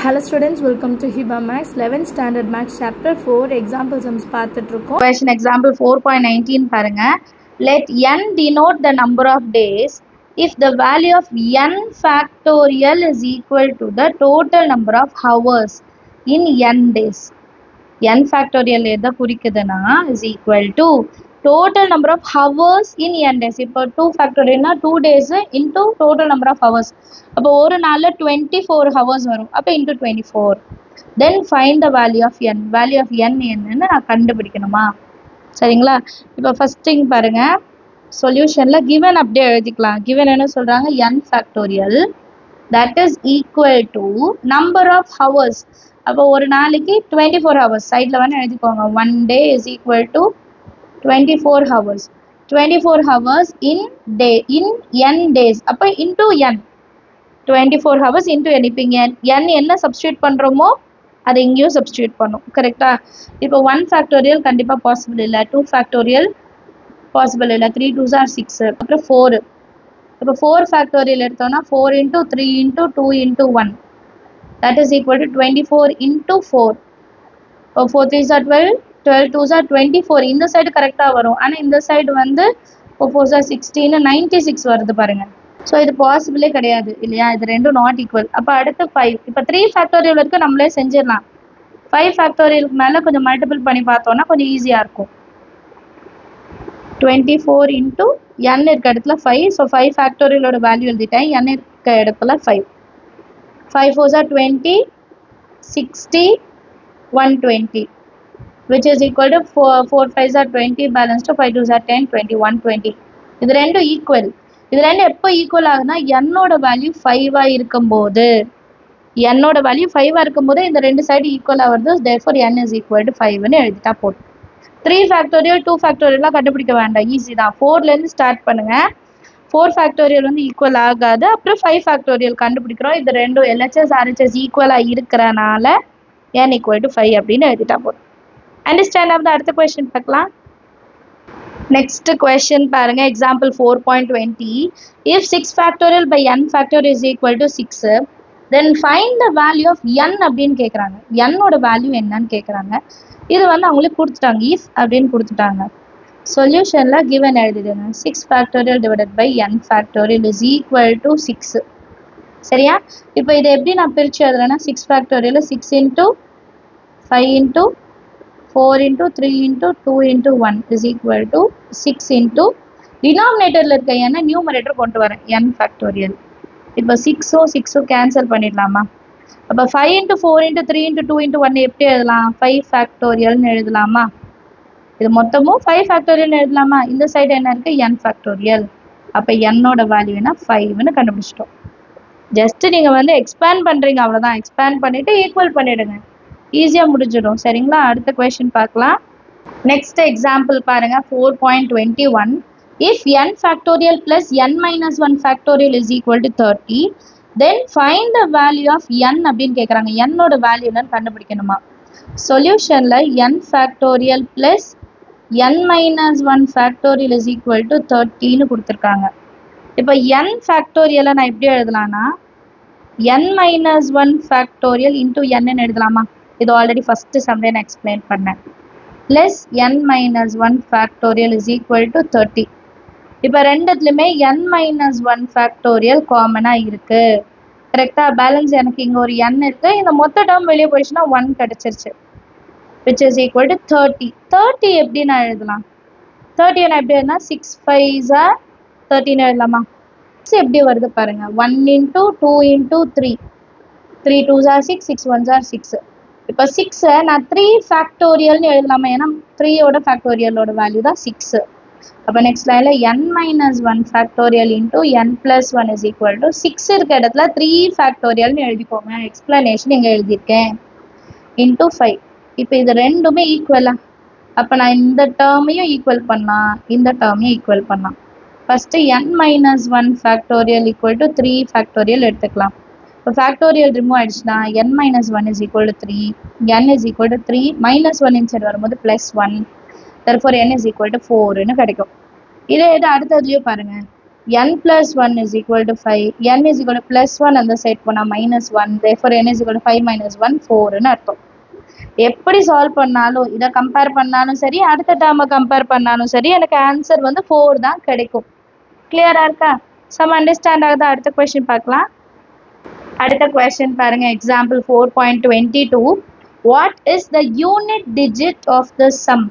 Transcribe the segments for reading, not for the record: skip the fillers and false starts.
Hello students, welcome to Hiba Max 11th Standard Max Chapter 4 Example Sums பார்த்துட்ருக்கோம். Question example 4.19 பாருங்க. Let n denote the number of days if the value of n factorial is equal to the total number of hours in n days. n factorial எதை குறிக்குதுன்னா is equal to total number of hours in n days. இப்போ 2 factorialனா 2 days into total number of hours. அப்போ ஒரு நாளில் 24 hours வரும். அப்போ into 24. Then find the value of n. Value of n என்னன்னு நான் கண்டுபிடிக்கணுமா? சரிங்களா? இப்போ first thing பாருங்க. சொல்யூஷன்ல given அப்படியே எழுதிக்கலாம். given என்ன சொல்றாங்க? n factorial that is equal to number of hours. அப்போ ஒரு நாளைக்கு 24 hours. சைடில் வேணா எழுதிக்கோங்க. 1 day is equal to 24 hours. 24 hours in day in n days. அப்போ into n. 24 hours into n. இப்போ இங்கே n என்ன சப்ஸ்டியூட் பண்ணுறோமோ அதை இங்கேயும் சப்ஸ்டியூட் பண்ணும். கரெக்டாக? இப்போ 1 factorial கண்டிப்பாக பாசிபிள் இல்லை. 2 factorial பாசிபிள் இல்லை. 3 2s are 6. அப்புறம் 4. இப்போ 4 factorial எடுத்தோம்னா 4 into 3 into 2 into 1. That is equal to 24 into 4. இப்போ 4 3s are 12. 12 2s are 24. இந்த சைடு கரெக்டாக வரும். ஆனால் இந்த சைடு வந்து 4 4s are 16 96 வருது பாருங்க. ஸோ இது பாசிபிளே கிடையாது இல்லையா? இது ரெண்டும் நாட் ஈக்குவல். அப்போ அடுத்து 5. இப்போ 3 ஃபேக்டோரியல் வரைக்கும் நம்மளே செஞ்சிடலாம். 5 ஃபேக்டோரியலுக்கு மேலே கொஞ்சம் மல்டிபிள் பண்ணி பார்த்தோன்னா கொஞ்சம் ஈஸியாக இருக்கும். 24 இன்ட்டு n இருக்க இடத்துல 5. ஸோ 5 ஃபேக்டோரியலோட வேல்யூ எழுதிட்டேன். n இருக்க இடத்துல 5. 5 4s are 20, 60, 120. Which is equal to 4 5s are 20, balance to 5 2s are 10, 20, 120. இது ரெண்டும் ஈக்குவல். இது ரெண்டும் எப்போ ஈக்குவல் ஆகுதுன்னா என்னோட வேல்யூ 5 இருக்கும்போது, என்னோட வேல்யூ 5 இருக்கும்போது இந்த ரெண்டு சைடு ஈக்குவல் ஆகுது. therefore n is equal to 5ன்னு எழுதிட்டா போதும். 3 ஃபேக்டோரியல் 2 ஃபேக்டோரியல்லாம் கண்டுபிடிக்க வேண்டாம், ஈஸி தான். 4லேருந்து ஸ்டார்ட் பண்ணுங்க. 4 ஃபேக்டோரியல் வந்து ஈக்குவல் ஆகாது. அப்புறம் 5 ஃபேக்டோரியல் கண்டுபிடிக்கிறோம். இது ரெண்டும் LHS RHS ஈக்குவலாக இருக்கிறனால n equal to 5 அப்படின்னு எழுதிட்டா போதும். அண்டர்ஸ்டாண்ட் ஆகுது? அடுத்த கொஸ்டின் பார்க்கலாம். நெக்ஸ்ட் கொஸ்டின் பாருங்க. Example 4.20. If 6 factorial by n factorial is equal to 6, then find the value of n அப்படின்னு கேட்குறாங்க. என்னோட வேல்யூ என்னன்னு கேட்குறாங்க. இது வந்து அவங்களுக்கு கொடுத்துட்டாங்க. இஃப் அப்படின்னு கொடுத்துட்டாங்க. சொல்யூஷனில் கிவன் எழுதிடுங்க. 6 factorial divided by n factorial is equal to 6. சரியா? இப்போ இதை எப்படி நான் பிரித்து எழுதுறேன்னா 6 factorial 6 into 5 into 4 into 3 into 2 into 1 is equal to 6 into டினாமினேட்டரில் இருக்க n நியூமரேட்டர் கொண்டு வரேன். n factorial. இப்போ 6ம் 6ம் கேன்சல் பண்ணிடலாமா? அப்போ 5 into 4 into 3 into 2 into 1 எப்படி எழுதலாம்? 5 ஃபேக்டோரியல்னு எழுதலாமா? இது மொத்தமும் 5 ஃபேக்டோரியல்னு எழுதலாமா? இந்த சைடு என்ன இருக்குது? n factorial. அப்போ என்னோட வேல்யூனா 5ன்னு கண்டுபிடிச்சிட்டோம். ஜஸ்ட் நீங்கள் வந்து எக்ஸ்பேண்ட் பண்ணுறீங்க, அவ்வளோதான். எக்ஸ்பேண்ட் பண்ணிவிட்டு ஈக்குவல் பண்ணிவிடுங்க. ஈஸியாக முடிஞ்சிடும். சரிங்களா? அடுத்த கொஸ்டின் பார்க்கலாம். நெக்ஸ்ட் எக்ஸாம்பிள் பாருங்க. 4.21. If n factorial plus n minus 1 factorial is equal to 30, then find the value of n அப்படின்னு கேட்குறாங்க. என்னோட வேல்யூ என்னன்னு கண்டுபிடிக்கணுமா? சொல்யூஷனில் n factorial plus n minus 1 factorial is equal to 30ன்னு கொடுத்துருக்காங்க. இப்போ n ஃபேக்டோரியலை நான் எப்படி எழுதலாம்னா n minus 1 factorial into n எழுதலாமா? இது ஆல்ரெடி ஃபஸ்ட்டு சம்டே நான் எக்ஸ்பிளைன் பண்ணேன். Plus n minus 1 factorial is equal to 30. இப்போ ரெண்டுத்துலையுமே n மைனஸ் 1 ஃபேக்டோரியல் காமனாக இருக்குது. கரெக்டாக? பேலன்ஸ் எனக்கு இங்கே ஒரு n இருக்குது. இந்த மொத்த டேர்ம் வெளியே போயிடுச்சுன்னா 1 கிடச்சிருச்சு. Which is equal to 30. 30 எப்படி நான் எழுதலாம்? 30 நான் எப்படி எழுதுனா 6 5s are 13 எழுதலாமா? 6 எப்படி வருது பாருங்கள். 1 into 2 into 3. 3 2s are 6, 6 1s are 6. இப்போ 6 நான் 3 ஃபேக்டோரியல்னு எழுதலாமா? ஏன்னா 3யோட ஃபேக்டோரியலோட வேல்யூ தான் 6. அப்போ நெக்ஸ்ட் லைனில் n minus 1 factorial into n plus 1 is equal to 6 இருக்க இடத்துல 3 ஃபேக்டோரியல்னு எழுதிக்கோங்க. எக்ஸ்பிளனேஷன் இங்கே எழுதியிருக்கேன். இன்டூ 5. இப்போ இது ரெண்டுமே ஈக்குவலா? அப்போ நான் இந்த டேர்மையும் ஈக்குவல் பண்ணலாம், இந்த டேர்மையும் ஈக்குவல் பண்ணலாம். First n minus 1 factorial equal to 3 factorial எடுத்துக்கலாம். இப்போ ஃபேக்டோரியல் ரிமூவ் ஆயிடுச்சுன்னா n minus 1 is equal to 3, n is equal to 3, minus 1 inside வரும்போது plus 1, therefore n is equal to 4ன்னு கிடைக்கும். இதே இது அடுத்ததுலேயும் பாருங்கள். n plus 1 is equal to 5. n is equal to plus 1 அந்த சைட் போனால் minus 1. Therefore, n is equal to 5 minus 1, 4ன்னு அர்த்தம். எப்படி சால்வ் பண்ணாலும் இதை கம்பேர் பண்ணாலும் சரி அடுத்த டேர்மை கம்பேர் பண்ணாலும் சரி எனக்கு ஆன்சர் வந்து 4 தான் கிடைக்கும். கிளியராக இருக்கா? சம் அண்டர்ஸ்டாண்ட் ஆகுதா? அடுத்த கொஸ்டின் பார்க்கலாம். அடுத்த கொஸ்டின் பாருங்க. Example 4.22. What is the unit digit of the sum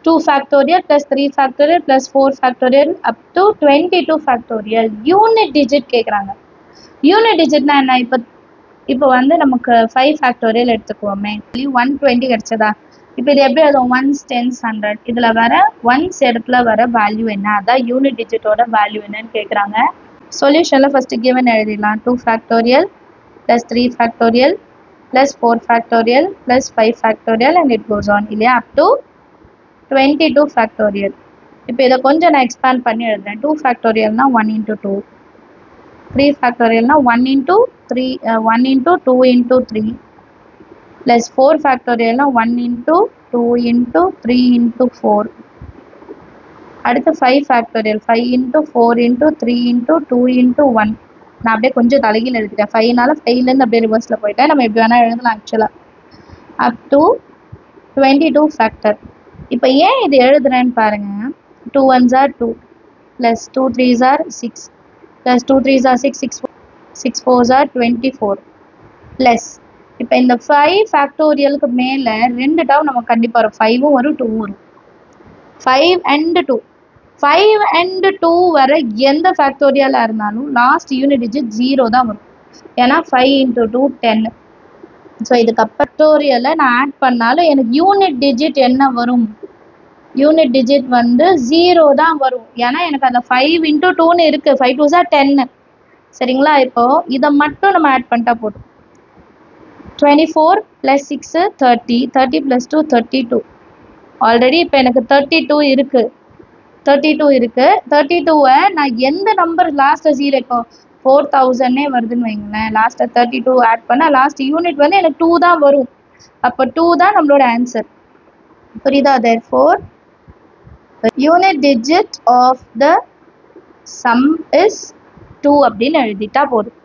2 factorial plus 3 factorial plus 4 factorial up to 22 factorial? Unit digit கேட்குறாங்க. யூனிட் டிஜிட்னா என்ன? இப்போ வந்து நமக்கு 5 factorial எடுத்துக்குவோமே, 120 கிடைச்சதா? இப்போ இது எப்படி அதுவும் 1s 10s 100 இதில் வர 1s இடத்துல வர வேல்யூ என்ன? அதான் யூனிட் டிஜிட்டோட வேல்யூ என்னன்னு கேட்குறாங்க. சொல்யூஷனில் ஃபஸ்ட்டு கிவன் எழுதிடலாம். 2 factorial plus 3 factorial plus 4 factorial plus 5 factorial and it goes on இல்லையா, up to 22 factorial. இப்போ இதை கொஞ்சம் நான் எக்ஸ்பேண்ட் பண்ணி எழுதுறேன். 2 factorialனா 1 into 2, 3 factorialனா 1 into 3, 1 into 2 into 3 plus 4 factorialனா 1 into 2 into 3 into 4. அடுத்து 5 factorial 5 into 4 into 3 into 2 into 1. நான் அப்படியே கொஞ்சம் தலைகீழ் எழுதிட்டேன். 5னால 5லேருந்து அப்படியே ரிவர்ஸில் போயிட்டேன். நம்ம எப்படி வேணால் எழுதலாம் ஆக்சுவலாக. Up to 22 factor. இப்போ ஏன் இது எழுதுறேன்னு பாருங்கள். 2 1s are 2 plus 2 3s are 6 plus 2 3s are 6 6 4s are 24 plus இப்போ இந்த 5 ஃபேக்டோரியலுக்கு மேலே 2 டேர்ம் நமக்கு கண்டிப்பாக வரும். 5ம் வரும் 2ம் வரும். 5 and 2 5 and 2 வர எந்த ஃபேக்டோரியலாக இருந்தாலும் லாஸ்ட் யூனிட் டிஜிட் 0 தான் வரும். ஏன்னா 5 into 2 10. ஸோ இதுக்கு ஃபேக்டோரியலை நான் ஆட் பண்ணாலும் எனக்கு யூனிட் டிஜிட் என்ன வரும்? யூனிட் டிஜிட் வந்து 0 தான் வரும். ஏன்னா எனக்கு அந்த 5 into 2ன்னு இருக்குது. 5 2s are 10. சரிங்களா? இப்போது இதை மட்டும் நம்ம ஆட் பண்ணிட்டா போதும். 24 plus 6 30, 30 plus 2 32. ஆல்ரெடி இப்போ எனக்கு 32 இருக்குது. 32வை நான் எந்த நம்பர் லாஸ்ட்டில் 0 இப்போ 4000 வருதுன்னு வைங்களேன். லாஸ்ட்டில் 32 ஆட் பண்ணால் லாஸ்ட் யூனிட் வந்து எனக்கு 2 தான் வரும். அப்போ 2 தான் நம்மளோட ஆன்சர். புரியுதா? therefore unit digit of the sum is 2 அப்படின்னு எழுதிட்டா போதும்.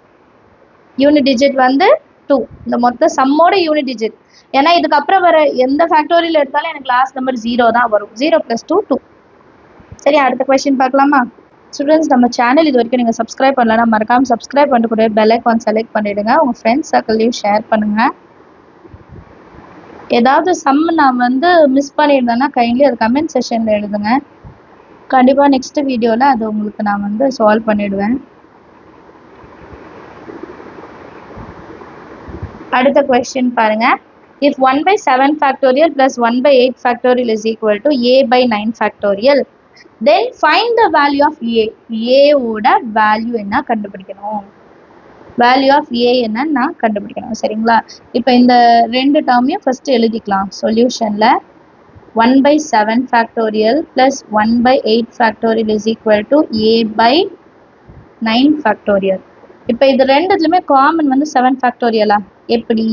யூனிட் டிஜிட் வந்து 2. இந்த மொத்த சம்மோட யூனிட் டிஜிட். ஏன்னா இதுக்கப்புறம் வர எந்த ஃபேக்டோரியல் எடுத்தாலும் எனக்கு லாஸ்ட் நம்பர் 0 தான் வரும். 0 + 2 2. சரி, அடுத்த கொஸ்டின் பார்க்கலாமா? ஸ்டூடெண்ட்ஸ், நம்ம சேனல் இது வரைக்கும் நீங்கள் சப்ஸ்கிரைப் பண்ணலன்னா மறக்காமல் சப்ஸ்கிரைப் பண்ணிட்டு கூட பெல் ஐக்கான் செலக்ட் பண்ணிவிடுங்க. உங்கள் ஃப்ரெண்ட்ஸ் சர்க்கிள்லையும் ஷேர் பண்ணுங்கள். ஏதாவது சம் நான் வந்து மிஸ் பண்ணியிருந்தேன்னா கைண்ட்லி அது கமெண்ட் செஷனில் எழுதுங்க. கண்டிப்பாக நெக்ஸ்ட் வீடியோவில் அது உங்களுக்கு நான் வந்து சால்வ் பண்ணிவிடுவேன். அடுத்த கொஸ்டின் பாருங்கள். If 1/7 factorial plus 1/8 factorial is equal to a/9 factorial, then find the value of a. a ஓட வேல்யூ என்ன கண்டுபிடிக்கணும். வேல்யூ ஆஃப் a என்னன்னா கண்டுபிடிக்கணும். சரிங்களா? இப்போ இந்த ரெண்டு டேர்மையும் ஃபஸ்ட்டு எழுதிக்கலாம். சொல்யூஷனில் 1/7 factorial plus 1/8 factorial is equal to a/9 factorial. இப்போ இது ரெண்டுத்துலையுமே காமன் வந்து 7 factorial. எப்படி?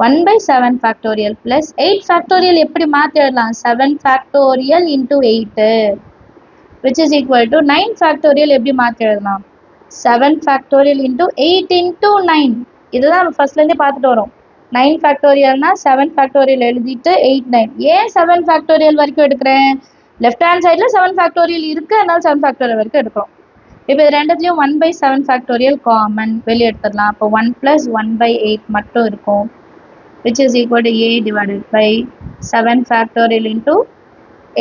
1/7 factorial plus 8 factorial எப்படி மாற்றி எழுதலாம்? 7 factorial into 8 which is equal to 9 factorial எப்படி மாற்றி எழுதலாம்? 7 factorial into 8 into 9. இதுதான் நம்ம ஃபர்ஸ்ட்லேருந்தே பார்த்துட்டு வரோம். 9 factorialனா 7 factorial எழுதிட்டு 8 9. ஏன் 7 factorial வரைக்கும் எடுக்கிறேன்? லெஃப்ட் ஹேண்ட் சைடில் 7 factorial இருக்குது, அதனால 7 factorial வரைக்கும் எடுக்கிறோம். இப்போ இது ரெண்டுத்துலையும் 1/7 factorial காமன் வெளியே எடுத்துடலாம். அப்போ 1 + 1/8 மட்டும் இருக்கும், which is equal to a divided by 7 factorial into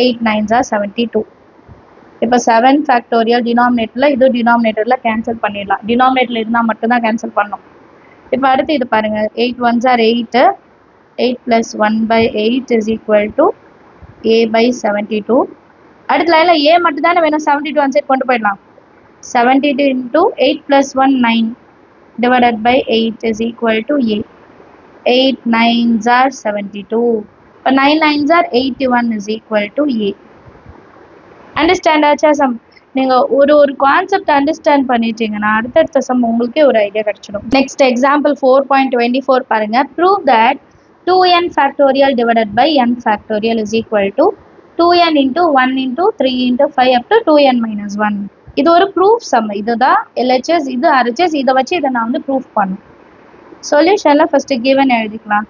8 9s are 72. இப்போ 7 factorial டினாமினேட்டரில் இது டினாமினேட்டரில் கேன்சல் பண்ணிடலாம். டினாமினேட்டரில் இருந்தால் மட்டும்தான் கேன்சல் பண்ணோம். இப்போ அடுத்து இது பாருங்கள். 8 1s are 8. 8 plus 1/8 is equal to a/72. அடுத்த லைனில் a மட்டும் தானே வேணும். 72 1 சைட் கொண்டு போயிடலாம். 72 into 8 plus 1 9 divided by 8 is equal to a. 8 9s are 72. இப்போ 9 9s are 81 is equal to a. Understand ஆச்சா சம்? நீங்கள் ஒரு கான்செப்ட் அண்டர்ஸ்டாண்ட் பண்ணிட்டீங்கன்னா அடுத்தடுத்த சம் உங்களுக்கே ஒரு ஐடியா கிடச்சிடும். நெக்ஸ்ட் எக்ஸாம்பிள் 4.24 பாருங்கள். Prove that 2n factorial divided by n factorial is equal to 2n into 1 into 3 into 5 up to 2n minus 1. இது ஒரு ப்ரூஃப் சம். இதுதான் LHS, இது RHS. இதை வச்சு இதை நான் வந்து ப்ரூஃப் பண்ணும். சொல்யூஷனில் ஃபஸ்ட்டு கிவன் எழுதிக்கலாம்.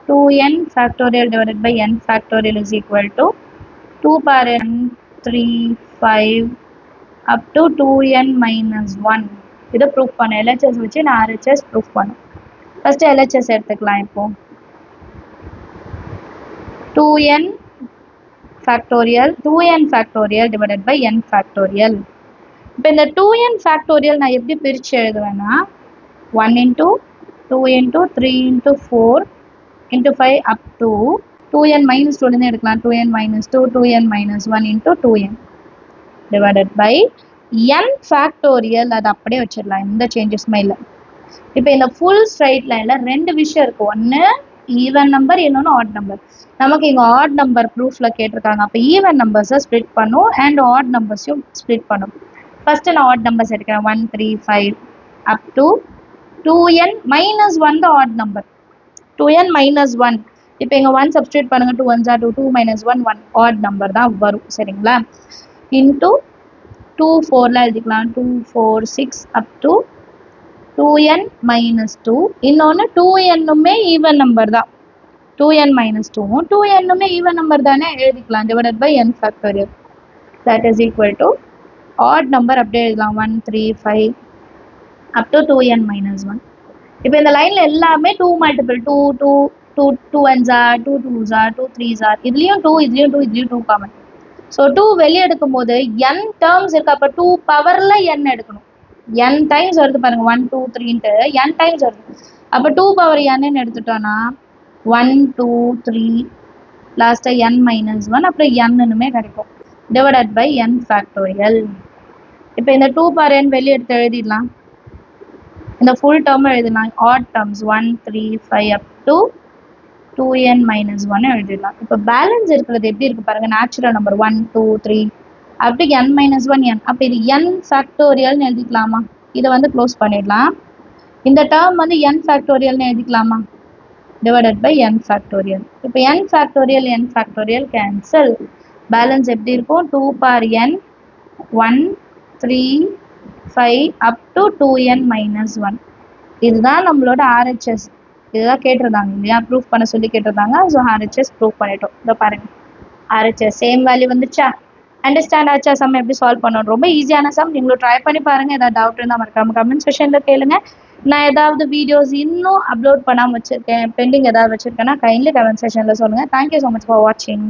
2n factorial divided by n factorial is equal to 2 power n 3 5 up to 2n minus 1. இதை ப்ரூஃப் பண்ண LHS வச்சு நான் RHS ப்ரூஃப் பண்ணும். ஃபஸ்ட்டு LHS எடுத்துக்கலாம். இப்போ 2n factorial divided by n factorial. இப்போ இந்த 2n factorial நான் எப்படி பிரித்து எழுதுவேன்னா 1 into 2 into 3 into 4 into 5 up to 2n minus 2 எடுக்கலாம். 2n minus 2 2n minus 1 into 2n divided by n factorial. அது அப்படியே வச்சிடலாம், எந்த சேஞ்சஸுமே இல்லை. இப்போ இந்த ஃபுல் ஸ்ட்ரைட் லைனில் ரெண்டு விஷயம் இருக்குது. ஒன்று ஈவன் நம்பர், இன்னொன்று ஆட் நம்பர். நமக்கு இங்கே ஆட் நம்பர் ப்ரூஃபில் கேட்டிருக்காங்க. அப்போ ஈவன் நம்பர்ஸை ஸ்ப்ளிட் பண்ணும் அண்ட் ஆட் நம்பர்ஸையும் ஸ்ப்ளிட் பண்ணும். ஃபஸ்ட்டு நான் ஆட் நம்பர்ஸ் எடுக்கிறேன். 1 3 5 up to 2n minus 1 the odd number. 2n minus 1. இப்போ இங்கே 1 சப்ஸ்டியூட் பண்ணுங்கள். 2 1 2 2 minus 1 1 odd number தான் வரும். சரிங்களா? இன்ட்டு 2 4ல எழுதிக்கலாம். 2 4 6 up to 2n minus 2. இன்னொன்று 2nனுமே ஈவன் நம்பர் தான். 2n minus 2 2nனுமே ஈவன் நம்பர் தானே, எழுதிக்கலாம். divided by n factorial. That is equal to odd number அப்படியே எழுதலாம். 1 3 5 up to 2n minus 1. இப்போ இந்த லைனில் எல்லாமே 2 multiple 2 2 2 2 1s are 2 2s are 2 3s are. இதுலேயும் 2 இதுலேயும் 2 இதுலேயும் 2 காமன். ஸோ 2 வெளியே எடுக்கும் போது n டேர்ம்ஸ் இருக்குது. அப்போ 2 பவரில் n எடுக்கணும். n டைம்ஸ் வருது பாருங்கள். 1 2 3ன்ட்டு n டைம்ஸ் வருது. அப்போ 2 பவர் n எடுத்துட்டோன்னா 1 2 3 லாஸ்ட்டாக n minus 1 அப்புறம் n-னுமே கிடைக்கும். Divided by n factorial. இப்போ இந்த 2 பவர் n வெளியே எடுத்து எழுதிடலாம். இந்த ஃபுல் டேர்ம் எழுதலாம். Odd terms 1 3 5 up to 2n minus 1 எழுதிடலாம். இப்போ பேலன்ஸ் இருக்கிறது எப்படி இருக்குது பாருங்கள். Natural number 1 2 3 up to n minus 1 n. அப்போ இது n ஃபேக்டோரியல்னு எழுதிக்கலாமா? இதை வந்து க்ளோஸ் பண்ணிடலாம். இந்த டேர்ம் வந்து n ஃபேக்டோரியல்னு எழுதிக்கலாமா? Divided by n factorial. இப்போ n ஃபேக்டோரியல் கேன்சல். பேலன்ஸ் எப்படி இருக்கும்? 2 power n 1 3 5 up to 2n minus 1. இதுதான் நம்மளோட RHS. இதுதான் கேட்டிருந்தாங்க இல்லையா, ப்ரூஃப் பண்ண சொல்லி கேட்டிருந்தாங்க. ஸோ RHS ப்ரூஃப் பண்ணிட்டோம். இதை பாருங்கள், RHS சேம் வேல்யூ வந்துச்சா? அண்டர்ஸ்டாண்ட் ஆச்சா? சம் எப்படி சால்வ் பண்ணணும்? ரொம்ப ஈஸியான சம். நீங்களும் ட்ரை பண்ணி பாருங்கள். ஏதாவது டவுட் இருந்தால் மறக்காம கமெண்ட் செக்ஷனில் கேளுங்க. நான் ஏதாவது வீடியோஸ் இன்னும் அப்லோட் பண்ணாமல் வச்சுருக்கேன், பெண்டிங் ஏதாவது வச்சுருக்கேன்னா கைண்ட்லி கமெண்ட் செக்ஷனில் சொல்லுங்கள். தேங்க்யூ ஸோ மச் ஃபார் வாட்சிங்.